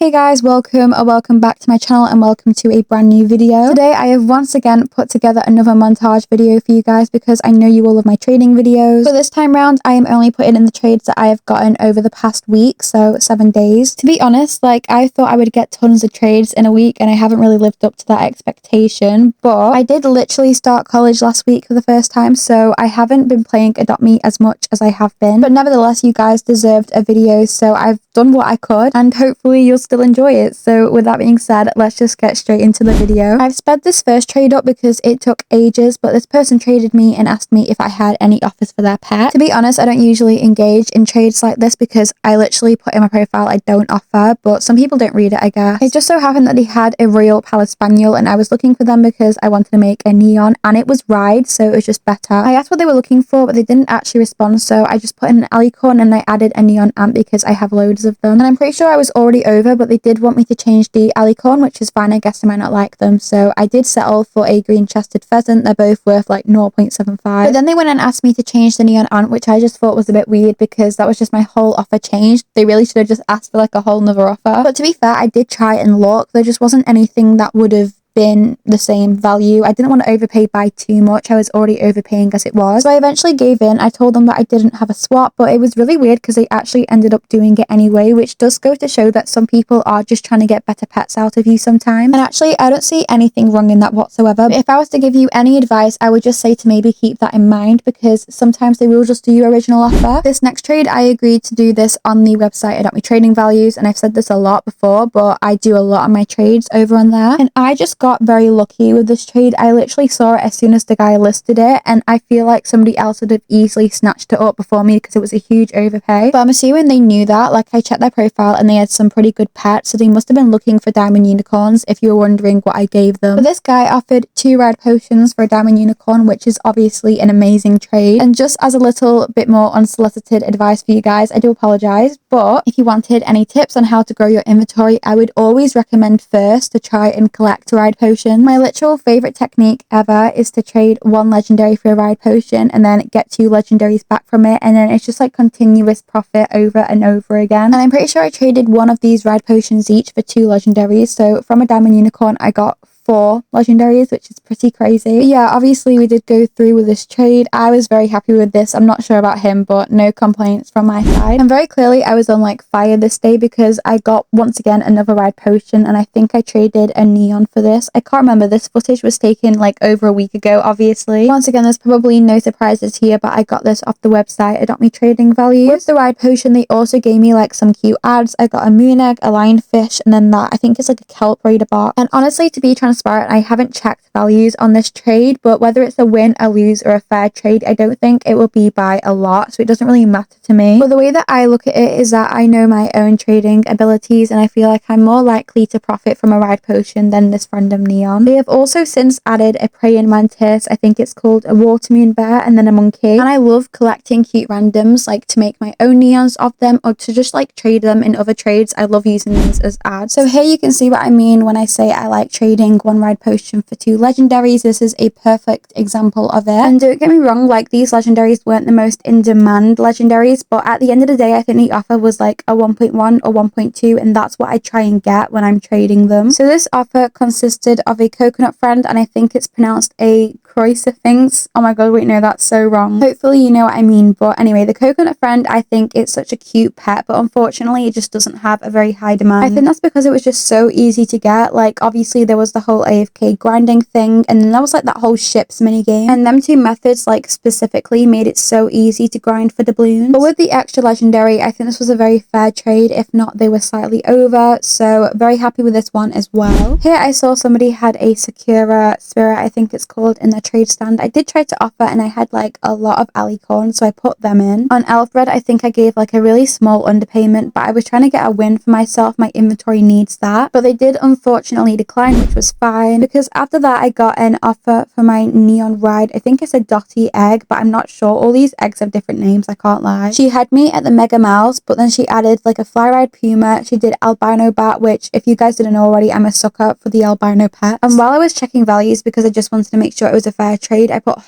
Hey guys, welcome or welcome back to my channel and welcome to a brand new video. Today I have once again put together another montage video for you guys because I know you all love my trading videos. But this time round I am only putting in the trades that I have gotten over the past week, so 7 days. To be honest, I thought I would get tons of trades in a week and I haven't really lived up to that expectation. But I did literally start college last week for the first time, so I haven't been playing Adopt Me as much as I have been. But nevertheless, you guys deserved a video, so I've done what I could and hopefully you'll still enjoy it. So with that being said, let's just get straight into the video. I've sped this first trade up because it took ages, but this person traded me and asked me if I had any offers for their pet. To be honest, I don't usually engage in trades like this because I literally put in my profile I don't offer, but some people don't read it, I guess. It just so happened that he had a Royal Palace Spaniel and I was looking for them because I wanted to make a neon and it was Ride, so it was just better. I asked what they were looking for, but they didn't actually respond, so I just put in an alicorn and I added a neon amp because I have loads of them. And I'm pretty sure I was already over, but they did want me to change the alicorn, which is fine. I guess I might not like them, so I did settle for a green-chested pheasant. They're both worth like 0.75. But then they went and asked me to change the neon ant, which I just thought was a bit weird because that was just my whole offer changed. They really should have just asked for like a whole nother offer. But to be fair, I did try and look. There just wasn't anything that would have been the same value. I didn't want to overpay by too much. I was already overpaying as it was. So I eventually gave in. I told them that I didn't have a swap, but it was really weird because they actually ended up doing it anyway, which does go to show that some people are just trying to get better pets out of you sometimes. And actually, I don't see anything wrong in that whatsoever. But if I was to give you any advice, I would just say to maybe keep that in mind because sometimes they will just do your original offer. This next trade, I agreed to do this on the website Adopt Me Trading Values, and I've said this a lot before, but I do a lot of my trades over on there. And I just got very lucky with this trade. I literally saw it as soon as the guy listed it, and I feel like somebody else would have easily snatched it up before me because it was a huge overpay. But I'm assuming they knew that. Like, I checked their profile and they had some pretty good pets, so they must have been looking for diamond unicorns if you were wondering what I gave them. But this guy offered 2 rare potions for a diamond unicorn, which is obviously an amazing trade. And just as a little bit more unsolicited advice for you guys, I do apologize, but if you wanted any tips on how to grow your inventory, I would always recommend first to try and collect ride potions. My literal favorite technique ever is to trade 1 legendary for a ride potion and then get 2 legendaries back from it, and then it's just like continuous profit over and over again. And I'm pretty sure I traded 1 of these ride potions each for 2 legendaries, so from a diamond unicorn I got 4 legendaries, which is pretty crazy. But yeah, obviously we did go through with this trade. I was very happy with this. I'm not sure about him, but no complaints from my side. And very clearly I was on like fire this day because I got once again another ride potion, and I think I traded a neon for this. I can't remember. This footage was taken like over a week ago, obviously. Once again, there's probably no surprises here, but I got this off the website Adopt Me Trading Values. With the ride potion, they also gave me like some cute ads. I got a moon egg, a lionfish, and then that I think is like a kelp raider box. And honestly, to be transparent, I haven't checked values on this trade, but whether it's a win, a lose, or a fair trade, I don't think it will be by a lot, so it doesn't really matter to me. But the way that I look at it is that I know my own trading abilities, and I feel like I'm more likely to profit from a ride potion than this random neon. They have also since added a praying mantis, I think it's called a water moon bear, and then a monkey. And I love collecting cute randoms, like to make my own neons of them or to just like trade them in other trades. I love using these as ads. So here you can see what I mean when I say I like trading 1 ride potion for 2 legendaries. This is a perfect example of it. And don't get me wrong, like these legendaries weren't the most in demand legendaries, but at the end of the day I think the offer was like a 1.1 or 1.2, and that's what I try and get when I'm trading them. So this offer consisted of a coconut friend, and I think it's pronounced a Croissant. Oh my god, wait, no, that's so wrong. Hopefully you know what I mean. But anyway, the coconut friend, I think it's such a cute pet, but unfortunately it just doesn't have a very high demand. I think that's because it was just so easy to get. Like, obviously there was the whole AFK grinding thing, and then there was like that whole ships mini game, and them 2 methods like specifically made it so easy to grind for doubloons. But with the extra legendary, I think this was a very fair trade. If not, they were slightly over, so very happy with this one as well. Here I saw somebody had a Sakura Spirit, I think it's called, in the trade stand. I did try to offer, and I had like a lot of alicorns, so I put them in. On Elfred, I think I gave like a really small underpayment, but I was trying to get a win for myself. My inventory needs that, but they did unfortunately decline, which was fine. Because after that, I got an offer for my neon ride. I think it's a Dotty egg, but I'm not sure. All these eggs have different names, I can't lie. She had me at the Mega Mouse, but then she added like a fly ride puma. She did albino bat, which if you guys didn't know already, I'm a sucker for the albino pet. And while I was checking values, because I just wanted to make sure it was a fair trade, I put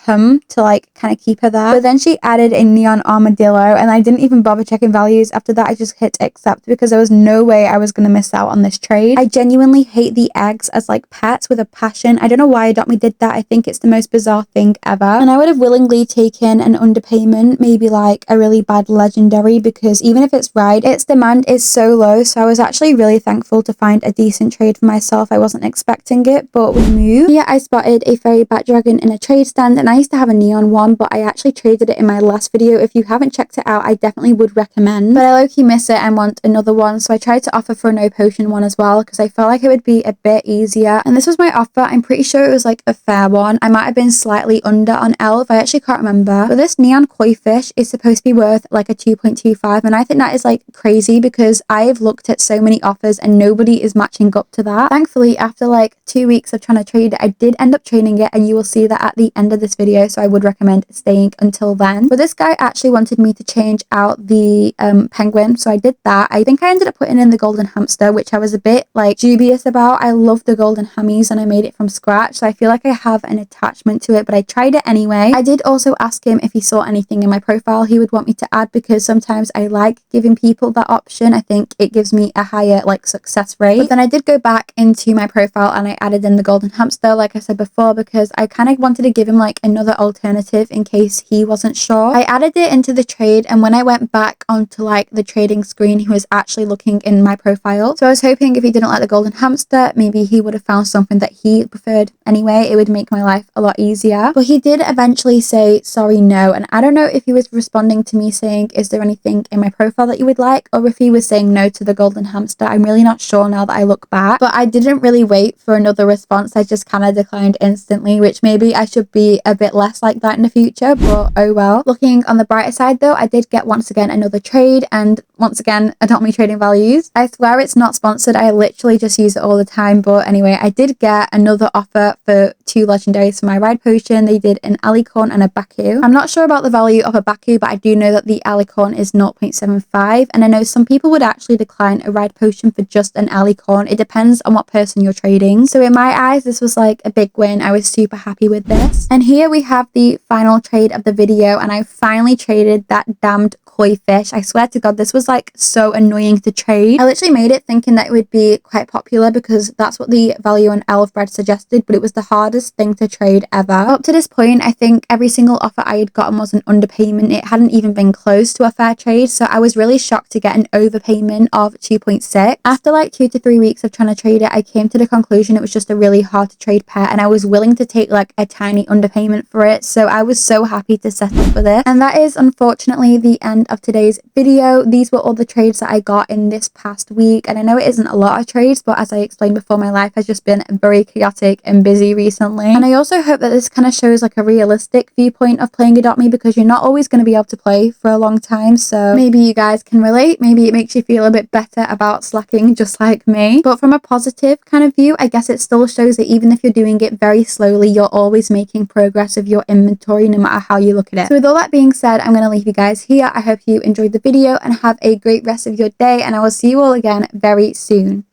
to like kind of keep her there. But then she added a neon armadillo, and I didn't even bother checking values. After that, I just hit accept because there was no way I was going to miss out on this trade. I genuinely hate the eggs as like pets with a passion. I don't know why Adopt Me did that. I think it's the most bizarre thing ever. And I would have willingly taken an underpayment, maybe like a really bad legendary, because even if it's right, its demand is so low. So I was actually really thankful to find a decent trade for myself. I wasn't expecting it, but we moved. Here I spotted a fairy bat dragon in a trade stand, and I used to have a neon one, but I actually traded it in my last video. If you haven't checked it out, I definitely would recommend. But I low-key miss it and want another one, so I tried to offer for a no potion one as well because I felt like it would be a bit easier. And this was my offer. I'm pretty sure it was like a fair one. I might have been slightly under on Elf. I actually can't remember. But this neon koi fish is supposed to be worth like a 2.25, and I think that is like crazy because I've looked at so many offers and nobody is matching up to that. Thankfully, after like 2 weeks of trying to trade it, I did end up trading it, and you will see that at the end of this video, so I would recommend staying until then. But this guy actually wanted me to change out the penguin, so I did that. I think I ended up putting in the golden hamster, which I was a bit like dubious about. I love the golden hammies and I made it from scratch, so I feel like I have an attachment to it, but I tried it anyway. I did also ask him if he saw anything in my profile he would want me to add, because sometimes I like giving people that option. I think it gives me a higher like success rate. But then I did go back into my profile and I added in the golden hamster, like I said before, because I kind of wanted to give him like another alternative in case he wasn't sure. I added it into the trade, and when I went back onto like the trading screen, he was actually looking in my profile. So I was hoping if he didn't like the golden hamster, maybe he would have found something that he preferred anyway. It would make my life a lot easier. But he did eventually say sorry, no, and I don't know if he was responding to me saying, is there anything in my profile that you would like, or if he was saying no to the golden hamster. I'm really not sure now that I look back, but I didn't really wait for another response. I just kind of declined instantly, which maybe I should be a bit less like that in the future, but oh well. Looking on the brighter side though, I did get once again another trade, and once again Adopt Me trading values. I swear it's not sponsored, I literally just use it all the time. But anyway, I did get another offer for 2 legendaries for my ride potion. They did an alicorn and a Baku. I'm not sure about the value of a Baku, but I do know that the alicorn is 0.75, and I know some people would actually decline a ride potion for just an alicorn. It depends on what person you're trading. So in my eyes, this was like a big win. I was super happy with this. And here we have the final trade of the video, and I finally traded that damned koi fish. I swear to God, this was like so annoying to trade. I literally made it thinking that it would be quite popular because that's what the value on Elf Bread suggested, but it was the hardest thing to trade ever. Up to this point, I think every single offer I had gotten was an underpayment. It hadn't even been close to a fair trade, so I was really shocked to get an overpayment of 2.6. After like 2 to 3 weeks of trying to trade it, I came to the conclusion it was just a really hard to trade pet, and I was willing to take like a tiny underpayment for it, so I was so happy to settle for this. And that is unfortunately the end of today's video. These were all the trades that I got in this past week, and I know it isn't a lot of trades, but as I explained before, my life has just been very chaotic and busy recently. And I also hope that this kind of shows like a realistic viewpoint of playing Adopt Me, because you're not always going to be able to play for a long time, so maybe you guys can relate. Maybe it makes you feel a bit better about slacking just like me. But from a positive kind of view, I guess it still shows that even if you're doing it very slowly, you're always making progress of your inventory no matter how you look at it. So with all that being said, I'm going to leave you guys here. I hope you enjoyed the video and have a great rest of your day, and I will see you all again very soon.